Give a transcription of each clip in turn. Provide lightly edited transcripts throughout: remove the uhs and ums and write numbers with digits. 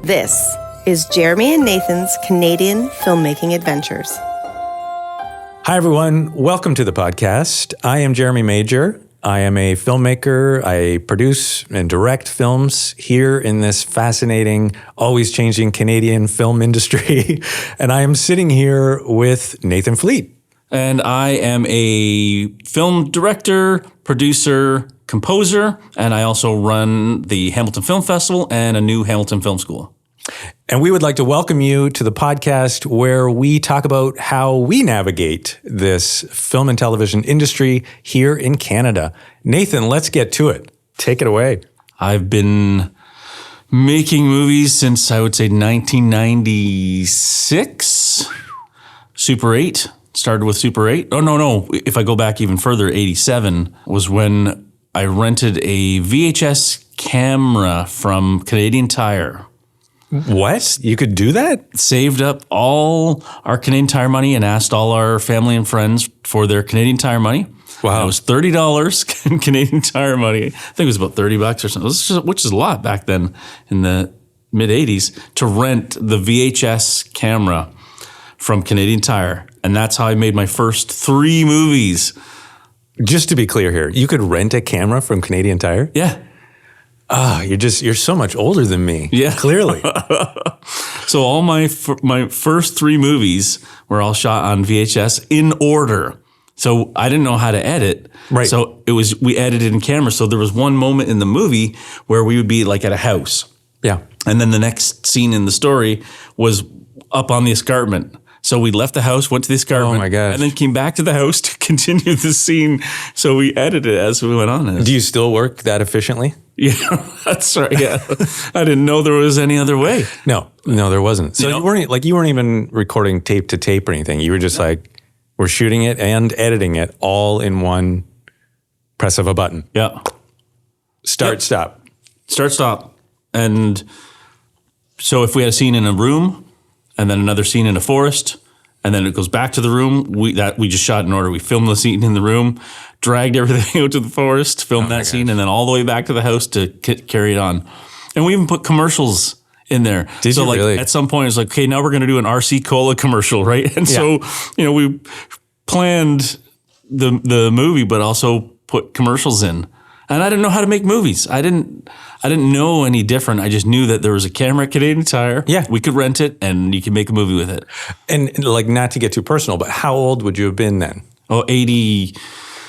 This is Jeremy and Nathan's Canadian Filmmaking Adventures. Hi, everyone. Welcome to the podcast. I am Jeremy Major. I am a filmmaker. I produce and direct films here in this fascinating, always changing Canadian film industry. And I am sitting here with Nathan Fleet. And I am a film director, producer, composer, and I also run the Hamilton Film Festival and a new Hamilton Film School. And we would like to welcome you to the podcast where we talk about how we navigate this film and television industry here in Canada. Nathan, let's get to it. Take it away. I've been making movies since, I would say, 1996. Super 8. Started with Super 8. Oh, no. If I go back even further, 87 was when I rented a VHS camera from Canadian Tire. What? You could do that? Saved up all our Canadian Tire money and asked all our family and friends for their Canadian Tire money. Wow. It was $30 in Canadian Tire money. I think it was about $30 or something, which is a lot back then in the mid-'80s, to rent the VHS camera from Canadian Tire. And that's how I made my first 3 movies. Just to be clear here, you could rent a camera from Canadian Tire? Yeah. You're so much older than me. Yeah. Clearly. So all my first 3 movies were all shot on VHS in order. So I didn't know how to edit. Right. So we edited in camera. So there was one moment in the movie where we would be like at a house. Yeah. And then the next scene in the story was up on the escarpment. So we left the house, went to the escarpment, Oh my gosh. and then came back to the house to continue the scene. So we edited as we went on. Do you still work that efficiently? Yeah, that's right. Yeah, I didn't know there was any other way. No, there wasn't. So you weren't even recording tape to tape or anything. You were just like, we're shooting it and editing it all in one press of a button. Yeah. Start, stop. Start, stop. And so if we had a scene in a room and then another scene in a forest, and then it goes back to the room, we just shot in order. We filmed the scene in the room, dragged everything out to the forest, filmed that scene, and then all the way back to the house to carry it on. And we even put commercials in there. Did you really? At some point, it's like, okay, now we're going to do an RC Cola commercial, right? And so, we planned the movie, but also put commercials in. And I didn't know how to make movies. I didn't know any different. I just knew that there was a camera at Canadian Tire. Yeah. We could rent it and you could make a movie with it. And like, not to get too personal, but how old would you have been then? Oh, 80.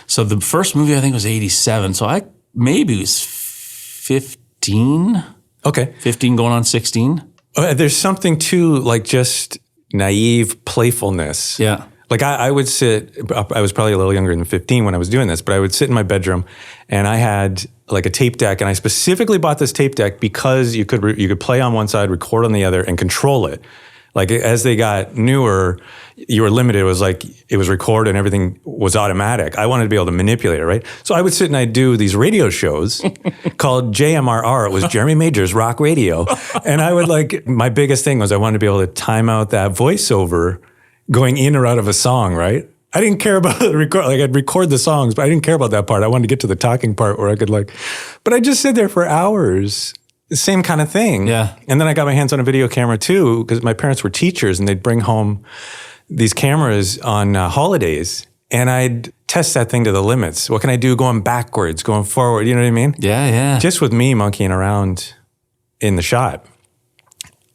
So the first movie I think was 87. So I maybe was 15. Okay. 15 going on 16. There's something to like just naive playfulness. Yeah. Like I would sit, I was probably a little younger than 15 when I was doing this, but I would sit in my bedroom and I had like a tape deck, and I specifically bought this tape deck because you could play on one side, record on the other, and control it. Like as they got newer, you were limited. It was like, it was record and everything was automatic. I wanted to be able to manipulate it, right? So I would sit and I'd do these radio shows called JMRR. It was Jeremy Major's Rock Radio. And I would my biggest thing was I wanted to be able to time out that voiceover going in or out of a song, right? I didn't care about the record. Like I'd record the songs, but I didn't care about that part. I wanted to get to the talking part where I could but I just sit there for hours. The same kind of thing. Yeah. And then I got my hands on a video camera too, because my parents were teachers and they'd bring home these cameras on holidays, and I'd test that thing to the limits. What can I do going backwards, going forward? You know what I mean? Yeah. Just with me monkeying around in the shot.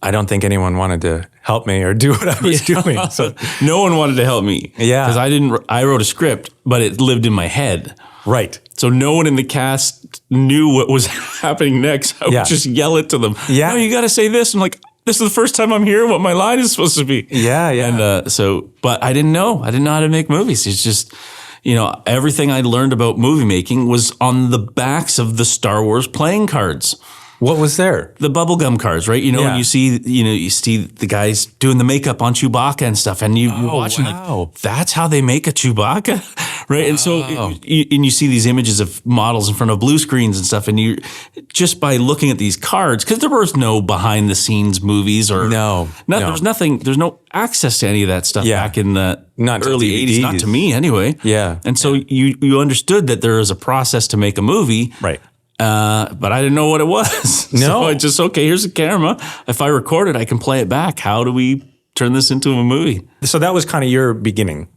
I don't think anyone wanted to help me or do what I was doing. So no one wanted to help me. Yeah. Because I wrote a script, but it lived in my head. Right. So no one in the cast knew what was happening next. I would just yell it to them. Yeah. No, you got to say this. I'm like, this is the first time I'm hearing what my line is supposed to be. Yeah. And but I didn't know. I didn't know how to make movies. It's just, everything I learned about movie making was on the backs of the Star Wars playing cards. What was there? The bubblegum cards, right? When you see the guys doing the makeup on Chewbacca and stuff, and you're watching that's how they make a Chewbacca, right? Wow. And so you see these images of models in front of blue screens and stuff, and you just by looking at these cards, because there was no behind the scenes movies or no. There was nothing. There's no access to any of that stuff back in the early '80s, not to me anyway. Yeah, and so you understood that there is a process to make a movie, right? but I didn't know what it was. No. So I just, okay, here's a camera. If I record it, I can play it back. How do we turn this into a movie? So that was kind of your beginning.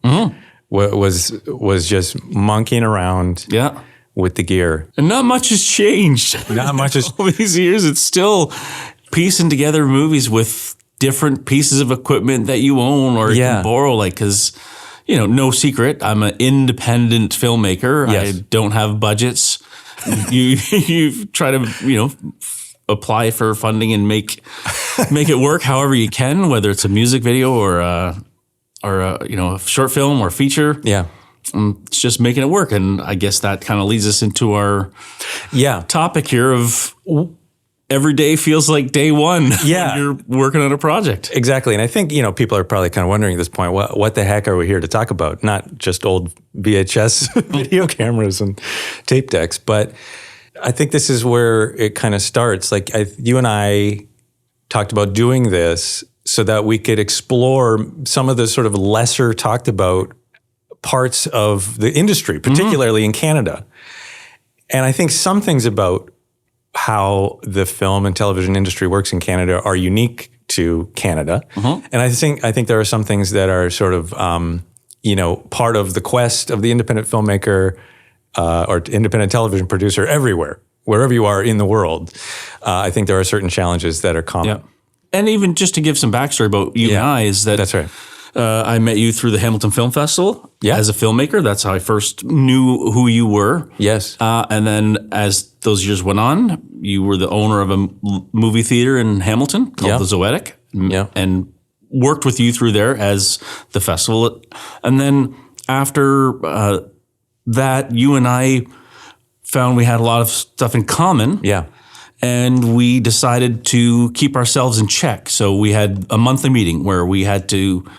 Was just monkeying around Yeah. with the gear. And not much has changed. Not much has All these years, it's still piecing together movies with different pieces of equipment that you own or Yeah. can borrow. Like, because, no secret, I'm an independent filmmaker. Yes. I don't have budgets. You try to, apply for funding and make it work however you can, whether it's a music video or a short film or feature. Yeah. It's just making it work. And I guess that kind of leads us into our topic here of every day feels like day one Yeah. when you're working on a project. Exactly. And I think, people are probably kind of wondering at this point, what the heck are we here to talk about? Not just old VHS video cameras and tape decks, but I think this is where it kind of starts. Like you and I talked about doing this so that we could explore some of the sort of lesser talked about parts of the industry, particularly in Canada. And I think some things about how the film and television industry works in Canada are unique to Canada. And I think there are some things that are sort of, part of the quest of the independent filmmaker or independent television producer everywhere, wherever you are in the world. I think there are certain challenges that are common. Yeah. And even just to give some backstory about you and I is that That's right. I met you through the Hamilton Film Festival as a filmmaker. That's how I first knew who you were. Yes. And then as those years went on, you were the owner of a movie theater in Hamilton called the Zoetic. And worked with you through there as the festival. And then after that, you and I found we had a lot of stuff in common. Yeah. And we decided to keep ourselves in check. So we had a monthly meeting where we had to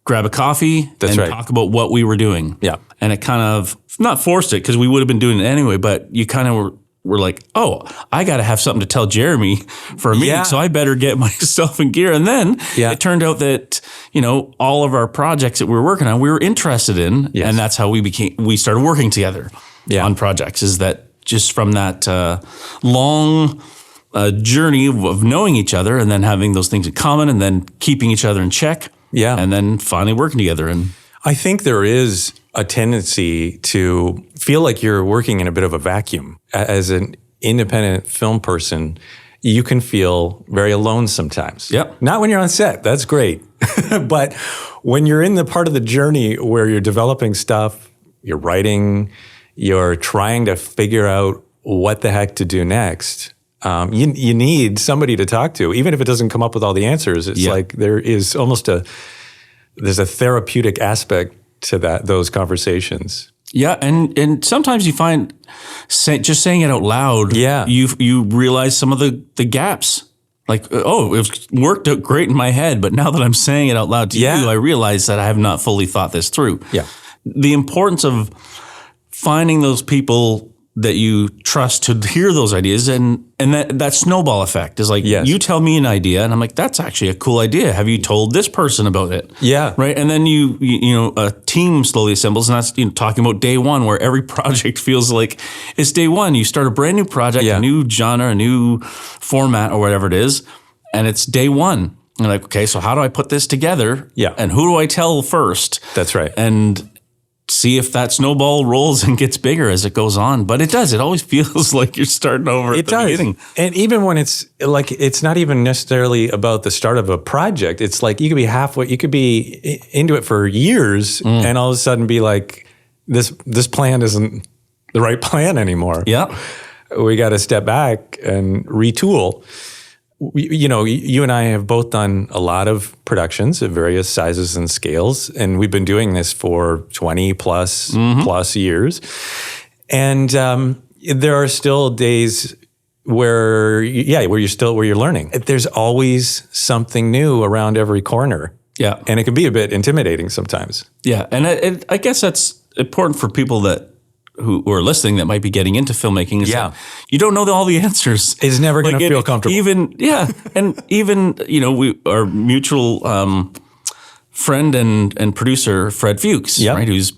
grab a coffee and talk about what we were doing. Yeah. And it kind of, not forced it because we would have been doing it anyway, but you kind of were like, oh, I got to have something to tell Jeremy for a meeting, so I better get myself in gear. And then it turned out that, all of our projects that we were working on, we were interested in. And that's how we started working together on projects, is that just from that long journey of knowing each other and then having those things in common and then keeping each other in check. Yeah. And then finally working together. And I think there is a tendency to feel like you're working in a bit of a vacuum. As an independent film person, you can feel very alone sometimes. Yep. Not when you're on set, that's great. But when you're in the part of the journey where you're developing stuff, you're writing, you're trying to figure out what the heck to do next, you need somebody to talk to, even if it doesn't come up with all the answers. It's like there is almost there's a therapeutic aspect to those conversations. Yeah, and sometimes you find just saying it out loud, you realize some of the gaps. Like, it worked out great in my head, but now that I'm saying it out loud to you, I realize that I have not fully thought this through. Yeah. The importance of finding those people that you trust to hear those ideas, and that snowball effect is like, you tell me an idea and I'm like, that's actually a cool idea. Have you told this person about it? Yeah. Right. And then a team slowly assembles, and that's talking about day one, where every project feels like it's day one. You start a brand new project, a new genre, a new format or whatever it is, and it's day one. And you're like, okay, so how do I put this together? Yeah. And who do I tell first? That's right. And see if that snowball rolls and gets bigger as it goes on. But it does. It always feels like you're starting over at the beginning. And even when it's like, it's not even necessarily about the start of a project. It's like you could be halfway, you could be into it for years and all of a sudden be like, this plan isn't the right plan anymore. Yeah. We got to step back and retool. You and I have both done a lot of productions of various sizes and scales, and we've been doing this for 20 plus years. And there are still days where you're learning. There's always something new around every corner. Yeah. And it can be a bit intimidating sometimes. Yeah. And I guess that's important for people who are listening that might be getting into filmmaking. Is that you don't know all the answers. It's never going to feel comfortable. And even, our mutual friend and producer, Fred Fuchs, right, who's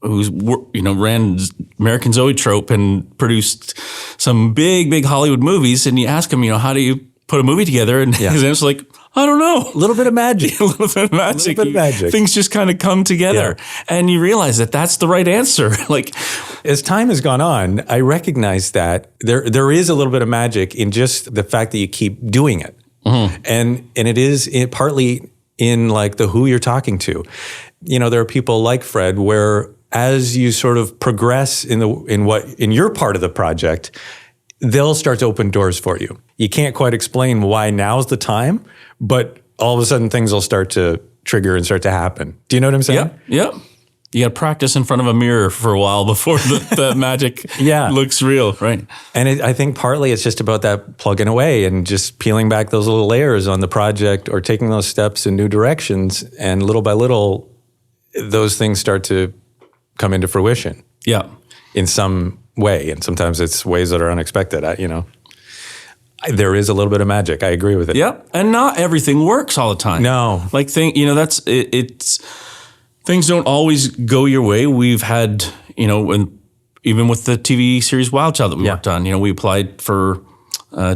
ran American Zoetrope and produced some big Hollywood movies, and you ask him, how do you put a movie together? And his answer's like, I don't know. A little bit of magic. A little bit of magic. Things just kind of come together. Yeah. And you realize that that's the right answer. Like, as time has gone on, I recognize that there is a little bit of magic in just the fact that you keep doing it. Mm-hmm. And it is partly in like the who you're talking to. There are people like Fred where as you sort of progress in your part of the project, they'll start to open doors for you. You can't quite explain why now's the time, but all of a sudden things will start to trigger and start to happen. Do you know what I'm saying? Yeah. You got to practice in front of a mirror for a while before the magic looks real, right? And I think partly it's just about that plugging away and just peeling back those little layers on the project or taking those steps in new directions. And little by little, those things start to come into fruition. Yeah. In some way. And sometimes it's ways that are unexpected, there is a little bit of magic. I agree with it. Yeah, and not everything works all the time. No, like that's it's things don't always go your way. We've had and even with the TV series Wild Child that we worked on, we applied for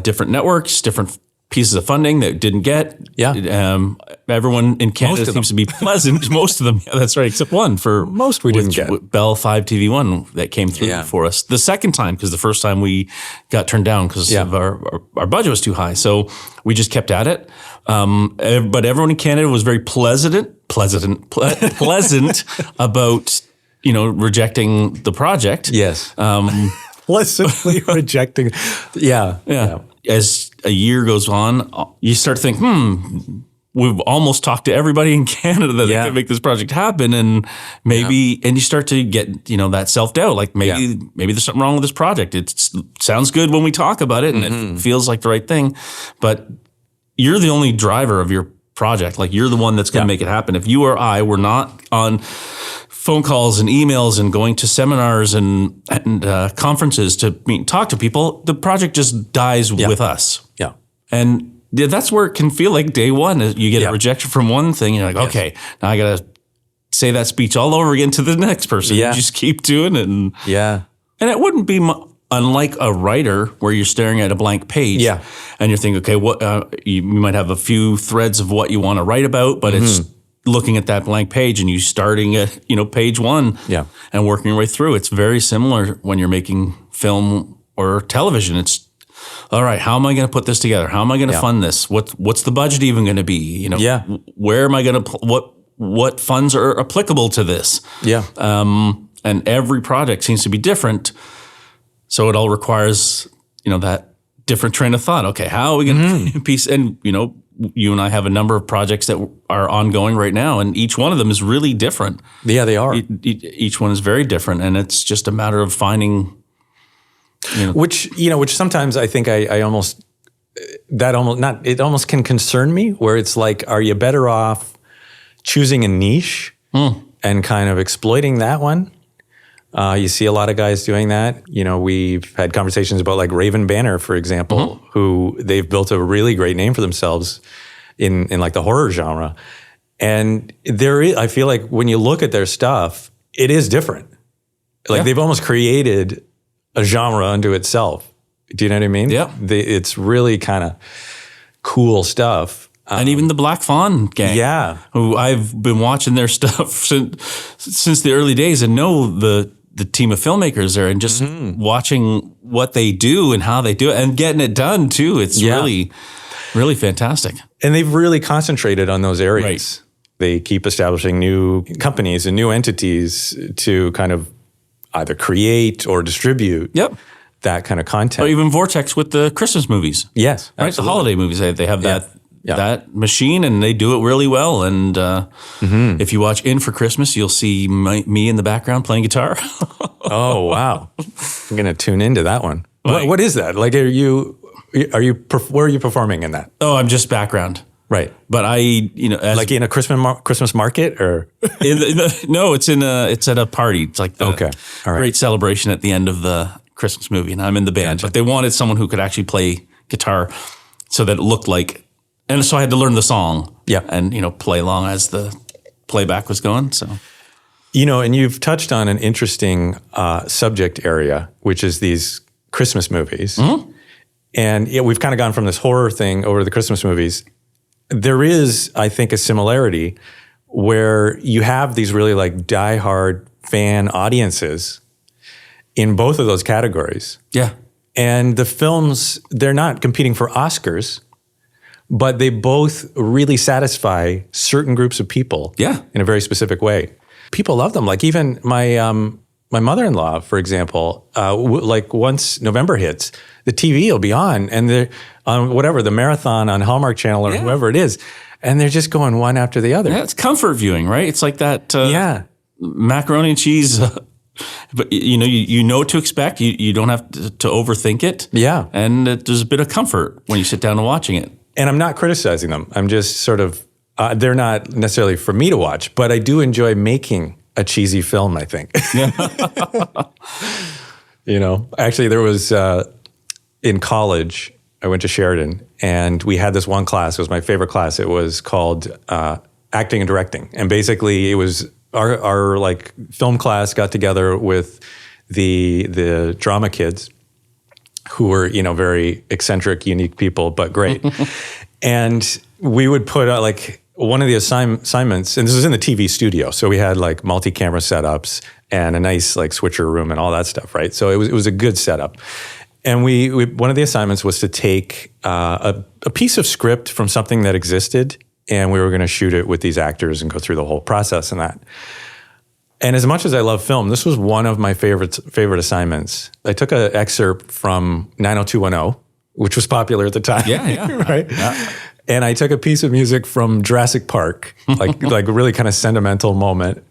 different networks, different pieces of funding that didn't get. Yeah. Everyone in Canada seems to be pleasant. Most of them, that's right, except one for most we didn't get. Bell 5 TV1 that came through for us the second time, because the first time we got turned down because of our budget was too high. So we just kept at it. But everyone in Canada was very pleasant about rejecting the project. Yes. Pleasantly rejecting. Yeah. As a year goes on, you start to think, we've almost talked to everybody in Canada that they can make this project happen. And maybe, and you start to get, that self-doubt, like maybe there's something wrong with this project. It sounds good when we talk about it and it feels like the right thing, but you're the only driver of your project. Like you're the one that's going to make it happen. If you or I were not on phone calls and emails and going to seminars and conferences to talk to people, the project just dies with us. Yeah. And that's where it can feel like day one. You get a rejection from one thing. You're like, okay, now I got to say that speech all over again to the next person. You just keep doing it. And it wouldn't be unlike a writer where you're staring at a blank page. Yeah. And you're thinking, okay, what you might have a few threads of what you want to write about, but it's looking at that blank page and you starting at, page one and working your way through. It's very similar when you're making film or television. It's, all right, how am I going to put this together? How am I going to fund this? What's the budget even going to be? Where am I going to, what funds are applicable to this? Yeah. And every project seems to be different. So it all requires, that different train of thought. Okay, how are we going to piece? And, you and I have a number of projects that are ongoing right now, and each one of them is really different. Yeah, they are. Each one is very different, and it's just a matter of finding, which sometimes I think it almost can concern me, where it's like, are you better off choosing a niche and kind of exploiting that one? You see a lot of guys doing that. We've had conversations about like Raven Banner, for example, who they've built a really great name for themselves in like the horror genre. And I feel like when you look at their stuff, it is different. Like they've almost created a genre unto itself. Do you know what I mean? Yeah. It's really kind of cool stuff. And even the Black Fawn gang, who I've been watching their stuff since the early days and know the team of filmmakers there, and just watching what they do and how they do it and getting it done too. It's really, really fantastic. And they've really concentrated on those areas. Right. They keep establishing new companies and new entities to kind of either create or distribute that kind of content. Or even Vortex with the Christmas movies. Yes. Right? The holiday movies, they have that machine, and they do it really well. And if you watch In for Christmas, you'll see me in the background playing guitar. Oh, wow. I'm going to tune into that one. What is that? Like, where are you performing in that? Oh, I'm just background. Right. But like in a Christmas market, or? No, it's at a party. It's like the All right. great celebration at the end of the Christmas movie, and I'm in the band. Gotcha. But they wanted someone who could actually play guitar so that it looked like. And so I had to learn the song and, play along as the playback was going. So And you've touched on an interesting subject area, which is these Christmas movies. Mm-hmm. And we've kind of gone from this horror thing over to the Christmas movies. There is, I think, a similarity where you have these really like diehard fan audiences in both of those categories. Yeah. And the films, they're not competing for Oscars, but they both really satisfy certain groups of people in a very specific way. People love them. Like even my mother-in-law, for example, like once November hits, the TV will be on and they're on whatever, the marathon on Hallmark Channel or whoever it is. And they're just going one after the other. Yeah, it's comfort viewing, right? It's like that macaroni and cheese, but you know what to expect. You don't have to overthink it. Yeah. And there's a bit of comfort when you sit down and watching it. And I'm not criticizing them. I'm just sort of, they're not necessarily for me to watch, but I do enjoy making a cheesy film, I think. Actually there was, in college, I went to Sheridan and we had this one class. It was my favorite class. It was called Acting and Directing. And basically it was our like film class got together with the drama kids who were, very eccentric, unique people, but great. And we would put out like one of the assignments, and this was in the TV studio. So we had like multi-camera setups and a nice like switcher room and all that stuff, right? So it was a good setup. And we one of the assignments was to take a piece of script from something that existed, and we were going to shoot it with these actors and go through the whole process and that. And as much as I love film, this was one of my favorite assignments. I took an excerpt from 90210, which was popular at the time. Yeah. Right? Yeah. And I took a piece of music from Jurassic Park, like a really kind of sentimental moment.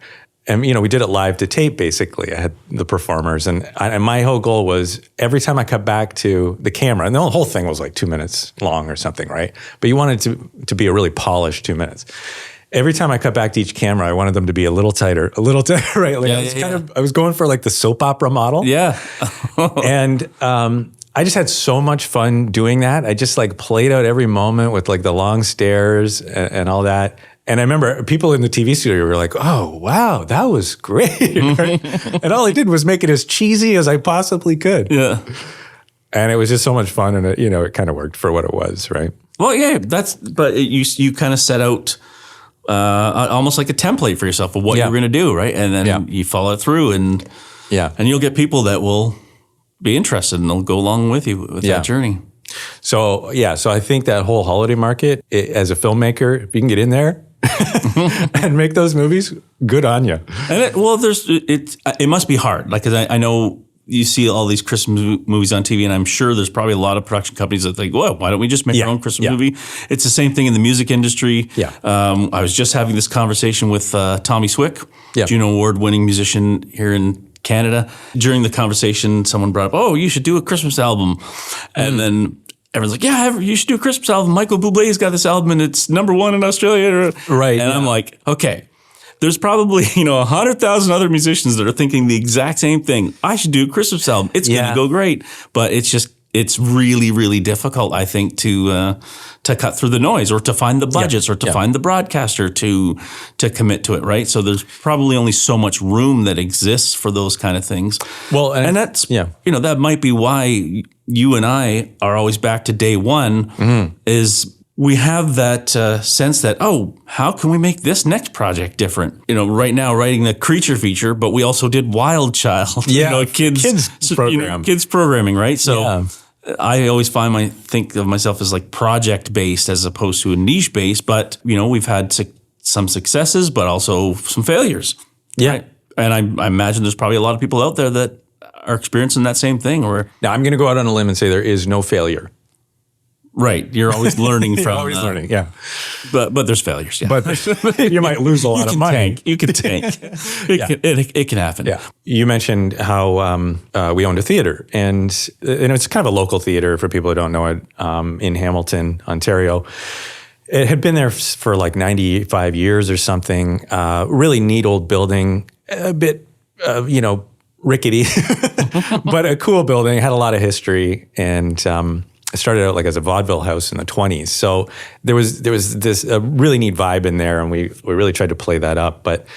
And, we did it live to tape, basically. I had the performers. And my whole goal was every time I cut back to the camera, and the whole thing was like 2 minutes long or something, right? But you wanted to be a really polished 2 minutes. Every time I cut back to each camera, I wanted them to be a little tighter, right? Like I was going for like the soap opera model. Yeah. And I just had so much fun doing that. I just like played out every moment with like the long stares and all that. And I remember people in the TV studio were like, oh, wow, that was great. Right? And all I did was make it as cheesy as I possibly could. Yeah. And it was just so much fun. And it kind of worked for what it was, right? Well, yeah, but you kind of set out almost like a template for yourself of what you're going to do, right? And then you follow it through and you'll get people that will be interested and they'll go along with you with that journey. So I think that whole holiday market, as a filmmaker, if you can get in there and make those movies, good on you. And it must be hard. Like, 'cause I know you see all these Christmas movies on TV, and I'm sure there's probably a lot of production companies that think, well, why don't we just make our own Christmas movie? It's the same thing in the music industry. Yeah. I was just having this conversation with Tommy Swick, Juno Award-winning musician here in Canada. During the conversation, someone brought up, oh, you should do a Christmas album. And then everyone's like, yeah, you should do a Christmas album. Michael Bublé's got this album and it's #1 in Australia. Right. And I'm like, okay, there's probably, 100,000 other musicians that are thinking the exact same thing. I should do a Christmas album. It's going to go great. But it's really, really difficult, I think, to cut through the noise or to find the budgets or to find the broadcaster to commit to it, right? So there's probably only so much room that exists for those kind of things. Well, and that's, that might be why you and I are always back to day one is we have that sense that, how can we make this next project different? Right now writing the Creature feature, but we also did Wild Child, kids program. Kids programming, right? So I always think of myself as like project-based as opposed to a niche-based, but, we've had some successes, but also some failures. Yeah. Right? And I imagine there's probably a lot of people out there that are experiencing that same thing. Now, I'm going to go out on a limb and say there is no failure. Right. You're always learning from always learning, yeah. But there's failures, yeah. But you might lose a lot of money. You can tank. It can happen. Yeah. You mentioned how we owned a theater, and it's kind of a local theater for people who don't know it, in Hamilton, Ontario. It had been there for like 95 years or something. Really neat old building, a bit, rickety, but a cool building. It had a lot of history, and it started out like as a vaudeville house in the 1920s. So there was this really neat vibe in there, and we really tried to play that up. But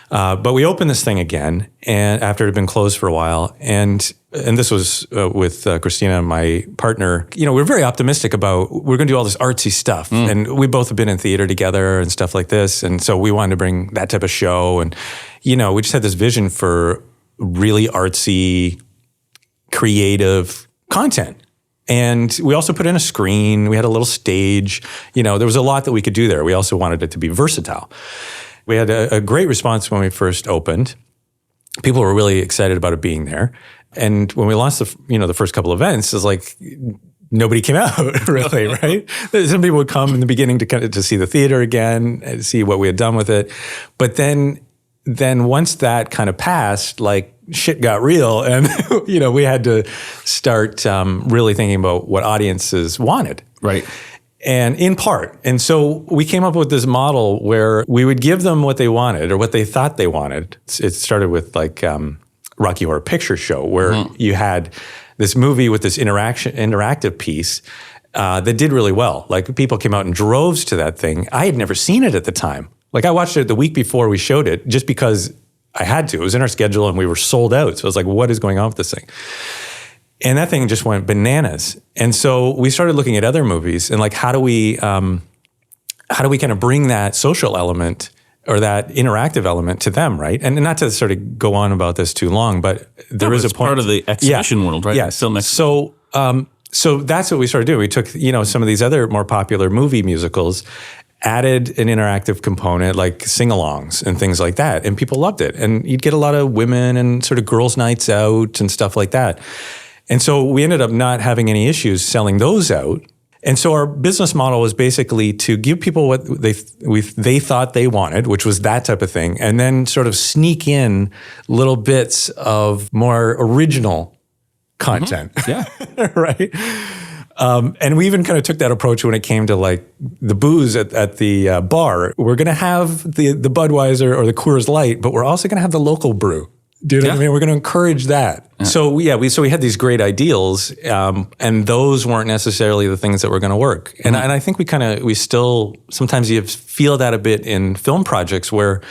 But we opened this thing again, and after it had been closed for a while, and this was with Christina, my partner. You know, we were very optimistic about we're going to do all this artsy stuff, and we both have been in theater together and stuff like this, and so we wanted to bring that type of show, and you know, we just had this vision for really artsy, creative content. And we also put in a screen. We had a little stage. You know, there was a lot that we could do there. We also wanted it to be versatile. We had a great response when we first opened. People were really excited about it being there. And when we launched the first couple of events, it was like nobody came out really, right? Some people would come in the beginning to see the theater again, and see what we had done with it. But then once that kind of passed, like shit got real, and you know, we had to start really thinking about what audiences wanted. Right. And in part. And so we came up with this model where we would give them what they wanted or what they thought they wanted. It started with like Rocky Horror Picture Show, where you had this movie with this interactive piece that did really well. Like people came out in droves to that thing. I had never seen it at the time. Like I watched it the week before we showed it just because I had to. It was in our schedule and we were sold out. So I was like, what is going on with this thing? And that thing just went bananas. And so we started looking at other movies and like, how do we kind of bring that social element or that interactive element to them, right? And not to sort of go on about this too long, but there is a point. Part of the exhibition world, right? Yeah. So that's what we started doing. We took, you know, some of these other more popular movie musicals, added an interactive component like sing-alongs and things like that. And people loved it. And you'd get a lot of women and sort of girls' nights out and stuff like that. And so we ended up not having any issues selling those out. And so our business model was basically to give people what they thought they wanted, which was that type of thing, and then sort of sneak in little bits of more original content. Yeah. Right? And we even kind of took that approach when it came to like the booze at the bar. We're going to have the Budweiser or the Coors Light, but we're also going to have the local brew. Do you know what I mean? We're going to encourage that. Yeah. So we had these great ideals, and those weren't necessarily the things that were going to work. And I think we still sometimes you feel that a bit in film projects where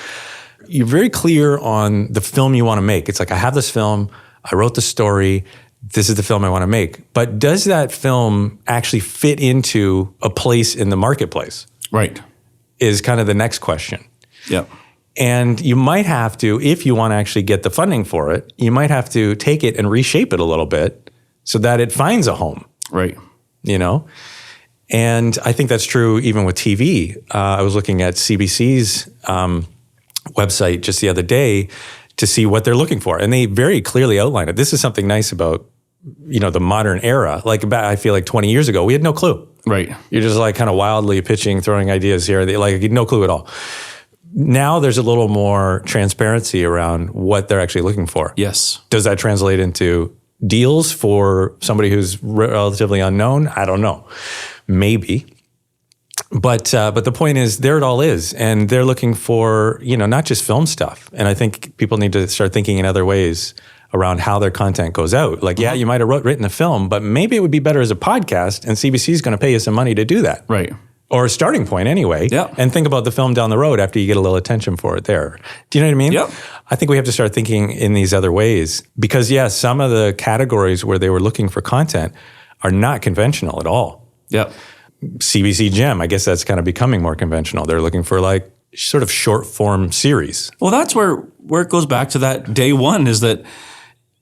you're very clear on the film you want to make. It's like, I have this film, I wrote the story, this is the film I want to make. But does that film actually fit into a place in the marketplace? Right. Is kind of the next question. Yeah. And you might have to, if you want to actually get the funding for it, you might have to take it and reshape it a little bit so that it finds a home. Right. You know? And I think that's true even with TV. I was looking at CBC's website just the other day to see what they're looking for. And they very clearly outline it. This is something nice about, you know, the modern era. Like I feel like 20 years ago, we had no clue. Right. You're just like kind of wildly pitching, throwing ideas here. Like no clue at all. Now there's a little more transparency around what they're actually looking for. Yes. Does that translate into deals for somebody who's relatively unknown? I don't know. Maybe. But the point is, there it all is. And they're looking for, you know, not just film stuff. And I think people need to start thinking in other ways around how their content goes out. Like, yeah, you might have written a film, but maybe it would be better as a podcast, and CBC is going to pay you some money to do that. Right. Or a starting point anyway. Yeah. And think about the film down the road after you get a little attention for it there. Do you know what I mean? Yep. I think we have to start thinking in these other ways. Because, yes, some of the categories where they were looking for content are not conventional at all. Yep. CBC Gem, I guess that's kind of becoming more conventional. They're looking for like sort of short form series. Well, that's where it goes back to that day one is that,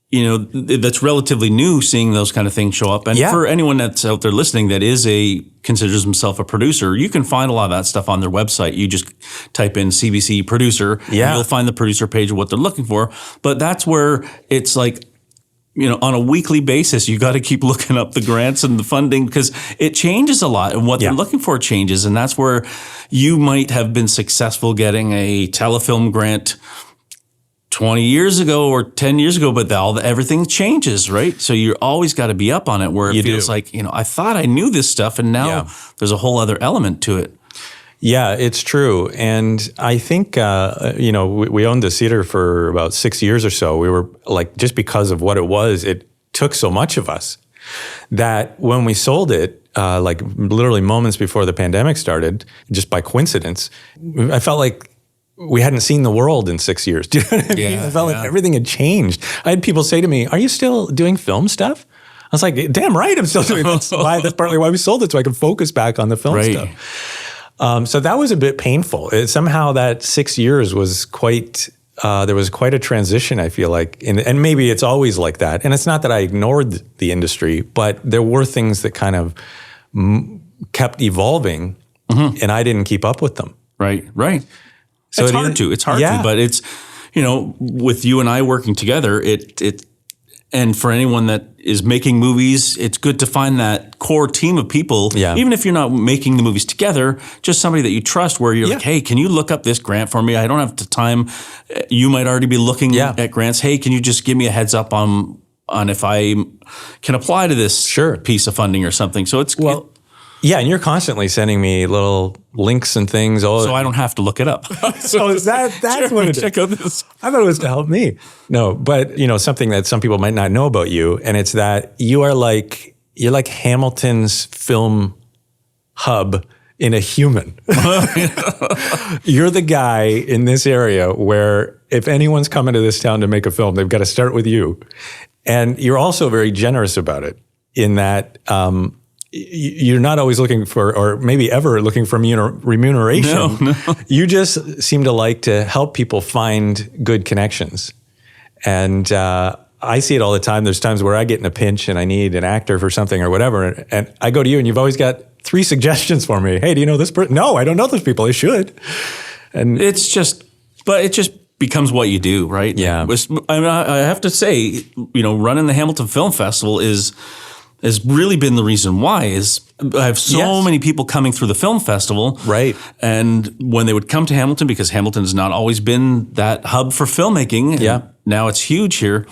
you know, that's relatively new seeing those kind of things show up. And for anyone that's out there listening that considers himself a producer, you can find a lot of that stuff on their website. You just type in CBC producer, and you'll find the producer page of what they're looking for. But that's where it's like, you know, on a weekly basis, you got to keep looking up the grants and the funding because it changes a lot and what they're looking for changes. And that's where you might have been successful getting a telefilm grant 20 years ago or 10 years ago, but everything changes, right? So you always got to be up on it where it feels like, you know, I thought I knew this stuff and now there's a whole other element to it. Yeah, it's true. And I think, you know, we owned this theater for about 6 years or so. We were like, just because of what it was, it took so much of us that when we sold it, like literally moments before the pandemic started, just by coincidence, I felt like we hadn't seen the world in 6 years. Do you know what I mean? Yeah, I felt like everything had changed. I had people say to me, "Are you still doing film stuff?" I was like, "Damn right, I'm still doing that's partly why we sold it, so I could focus back on the film stuff." So that was a bit painful. Somehow that 6 years was quite. There was quite a transition, I feel like, and maybe it's always like that. And it's not that I ignored the industry, but there were things that kind of kept evolving, and I didn't keep up with them. Right. So it's hard to, but it's, with you and I working together, and for anyone that is making movies, it's good to find that core team of people, even if you're not making the movies together, just somebody that you trust where you're like, hey, can you look up this grant for me? I don't have the time. You might already be looking at grants. Hey, can you just give me a heads up on if I can apply to this piece of funding or something? So it's yeah, and you're constantly sending me little links and things. So I don't have to look it up. So that's what it is. Check out this. I thought it was to help me. No, but something that some people might not know about you, and it's that you're like Hamilton's film hub in a human. You're the guy in this area where if anyone's coming to this town to make a film, they've got to start with you. And you're also very generous about it in that you're not always looking for, or maybe ever looking for remuneration. No. You just seem to like to help people find good connections. And I see it all the time. There's times where I get in a pinch and I need an actor for something or whatever. And I go to you and you've always got 3 suggestions for me. Hey, do you know this person? No, I don't know those people. I should. And it just becomes what you do, right? Yeah. I have to say, running the Hamilton Film Festival has really been the reason why. Is I have so many people coming through the film festival, right? And when they would come to Hamilton, because Hamilton has not always been that hub for filmmaking, and now it's huge here.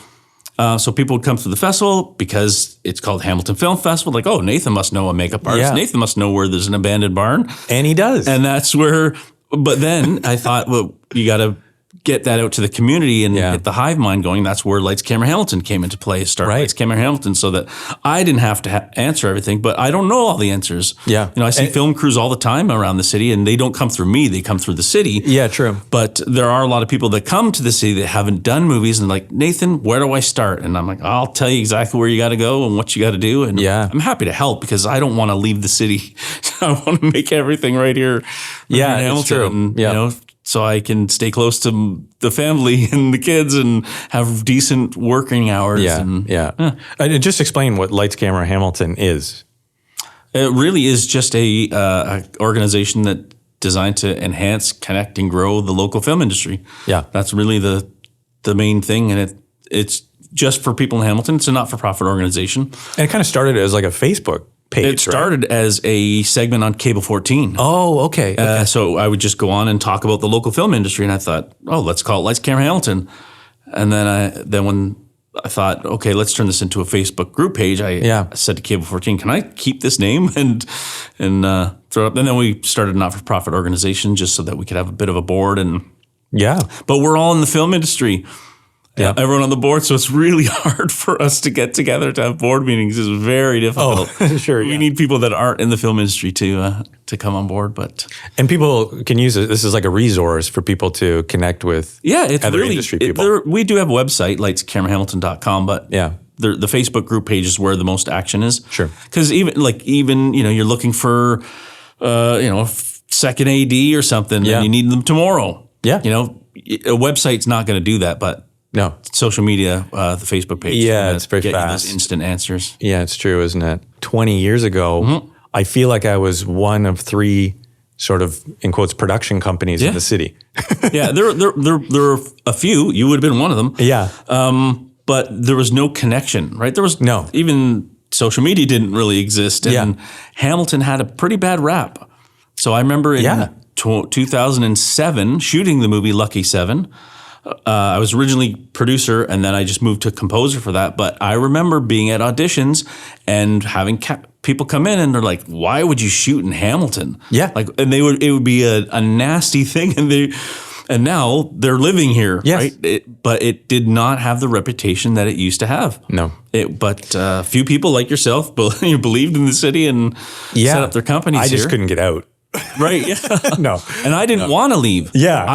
So people would come through the festival because it's called Hamilton Film Festival. Like, oh, Nathan must know a makeup artist. Yeah. Nathan must know where there's an abandoned barn, and he does. And that's where. But then I thought, well, you got to get that out to the community and get the hive mind going. That's where Lights, Camera, Hamilton came into play. Lights, Camera, Hamilton, so that I didn't have to answer everything, but I don't know all the answers. Yeah. I see film crews all the time around the city, and they don't come through me. They come through the city. Yeah, true. But there are a lot of people that come to the city that haven't done movies and like, Nathan, where do I start? And I'm like, I'll tell you exactly where you got to go and what you got to do. And I'm happy to help because I don't want to leave the city. I want to make everything right here. Yeah, in Hamilton. it's true. And, so I can stay close to the family and the kids and have decent working hours. And just explain what Lights, Camera, Hamilton is. It really is just a organization that designed to enhance, connect, and grow the local film industry. Yeah. That's really the main thing. And it's just for people in Hamilton. It's a not-for-profit organization. And it kind of started as like a Facebook page, It started as a segment on Cable 14. Oh, okay. So I would just go on and talk about the local film industry, and I thought, let's call it Lights, Camera, Hamilton. And then when I thought, okay, let's turn this into a Facebook group page, I said to Cable 14, can I keep this name and throw it up? And then we started a not-for-profit organization just so that we could have a bit of a board. But we're all in the film industry. Yeah, everyone on the board, so it's really hard for us to get together to have board meetings. It's very difficult. Oh, sure. We need people that aren't in the film industry to come on board. And people can use it. This is like a resource for people to connect with. It's other really, industry people. We do have a website, lightscamerahamilton.com, but the Facebook group page is where the most action is. Sure. Because even you're looking for second AD or something, and you need them tomorrow. Yeah. A website's not going to do that, but. No. Social media, the Facebook page. Yeah, it's very fast. fast. Instant answers. Yeah, it's true, isn't it? 20 years ago, I feel like I was one of 3 sort of, in quotes, production companies in the city. There were a few. You would have been one of them. Yeah. But there was no connection, right? There was no. Even social media didn't really exist. And Hamilton had a pretty bad rap. So I remember in 2007 shooting the movie Lucky 7. I was originally producer, and then I just moved to composer for that. But I remember being at auditions and having people come in, and they're like, "Why would you shoot in Hamilton?" Yeah, and it would be a nasty thing, and now they're living here, right? But it did not have the reputation that it used to have. No, but a few people like yourself, believed in the city and set up their companies. I just couldn't get out. Right. Yeah. No. And I didn't want to leave. Yeah,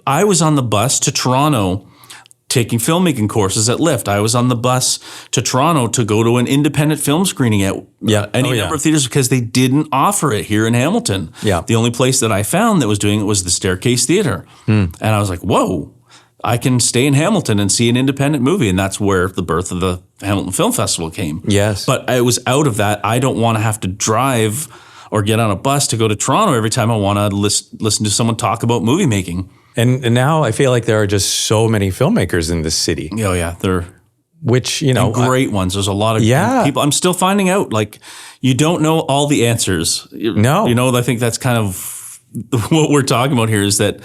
I was on the bus to Toronto taking filmmaking courses at Lyft. I was on the bus to Toronto to go to an independent film screening at any number of theaters because they didn't offer it here in Hamilton. Yeah. The only place that I found that was doing it was the Staircase Theater. And I was like, whoa, I can stay in Hamilton and see an independent movie. And that's where the birth of the Hamilton Film Festival came. Yes. But I was out of that. I don't want to have to drive or get on a bus to go to Toronto every time I want to listen to someone talk about movie making. And now I feel like there are just so many filmmakers in this city. Oh, yeah. They're which, you know, great ones. There's a lot of people. I'm still finding out, like, you don't know all the answers. No. You know, I think that's kind of what we're talking about here is that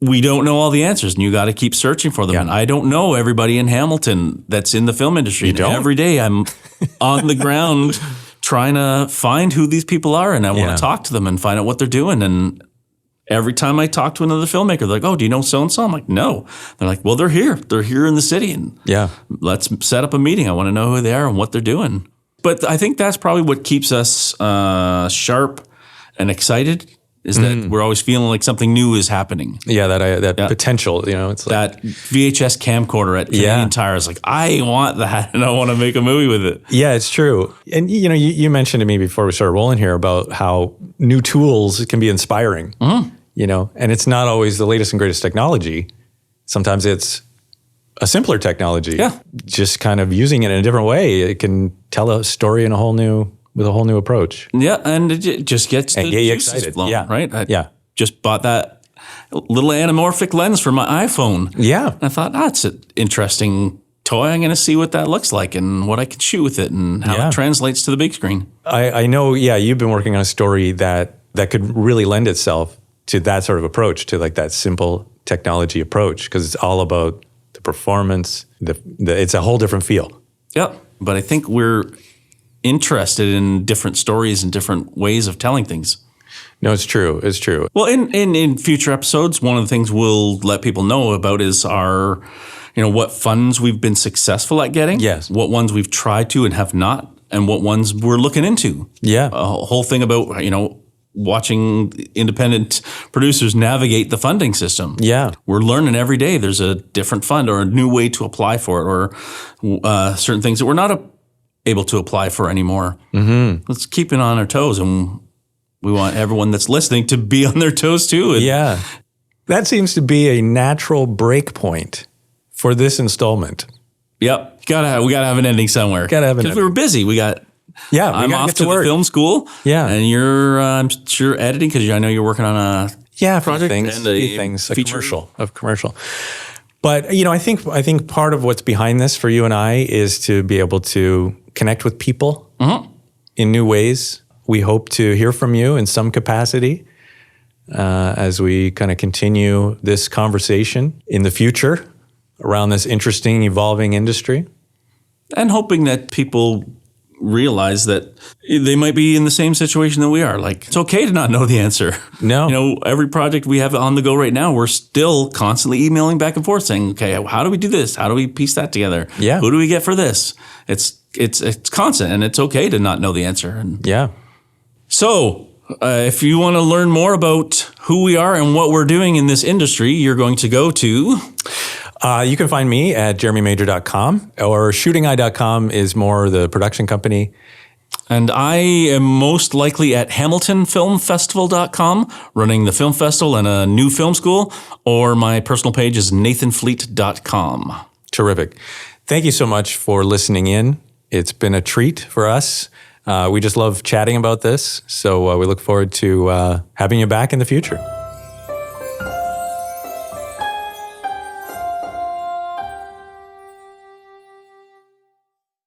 we don't know all the answers and you got to keep searching for them. Yeah. And I don't know everybody in Hamilton that's in the film industry. And every day I'm on the ground trying to find who these people are. And I want to talk to them and find out what they're doing. And every time I talk to another filmmaker, they're like, oh, do you know so-and-so? I'm like, no. They're like, well, they're here. They're here in the city. And let's set up a meeting. I want to know who they are and what they're doing. But I think that's probably what keeps us sharp and excited is that we're always feeling like something new is happening. Yeah, that potential, you know, it's like that VHS camcorder at Canadian Tire is like, I want that and I want to make a movie with it. Yeah, it's true. And you know, you mentioned to me before we started rolling here about how new tools can be inspiring. You know, and it's not always the latest and greatest technology. Sometimes it's a simpler technology. Yeah. Just kind of using it in a different way. It can tell a story in with a whole new approach. Yeah, and it just gets and the get you juices excited. flowing, Yeah. right? I just bought that little anamorphic lens for my iPhone. Yeah. And I thought, it's an interesting toy. I'm going to see what that looks like and what I can shoot with it and how it translates to the big screen. I know, you've been working on a story that could really lend itself to that sort of approach, to like that simple technology approach, because it's all about the performance. It's a whole different feel. Yep. But I think we're interested in different stories and different ways of telling things. No, it's true. It's true. Well, in future episodes, one of the things we'll let people know about is our, what funds we've been successful at getting. Yes. What ones we've tried to and have not, and what ones we're looking into. Yeah. A whole thing about, watching independent producers navigate the funding system. Yeah. We're learning every day there's a different fund or a new way to apply for it or certain things that we're not able to apply for anymore. Let's keep it on our toes, and we want everyone that's listening to be on their toes too. Yeah. That seems to be a natural break point for this installment. Yep. We gotta have an ending somewhere. Because we were busy. I'm off to the film school. Yeah. And you're, I'm sure, editing because I know you're working on a project things, and a commercial. But I think part of what's behind this for you and I is to be able to connect with people in new ways. We hope to hear from you in some capacity as we kind of continue this conversation in the future around this interesting, evolving industry. And hoping that people realize that they might be in the same situation that we are. Like, it's okay to not know the answer. No. Every project we have on the go right now, we're still constantly emailing back and forth saying, okay, how do we do this? How do we piece that together? Yeah. Who do we get for this? It's constant, and it's okay to not know the answer. Yeah. So if you want to learn more about who we are and what we're doing in this industry, you're going to go to... you can find me at jeremymajor.com, or shootingeye.com is more the production company. And I am most likely at hamiltonfilmfestival.com, running the film festival and a new film school, or my personal page is nathanfleet.com. Terrific. Thank you so much for listening in. It's been a treat for us. We just love chatting about this, so we look forward to having you back in the future.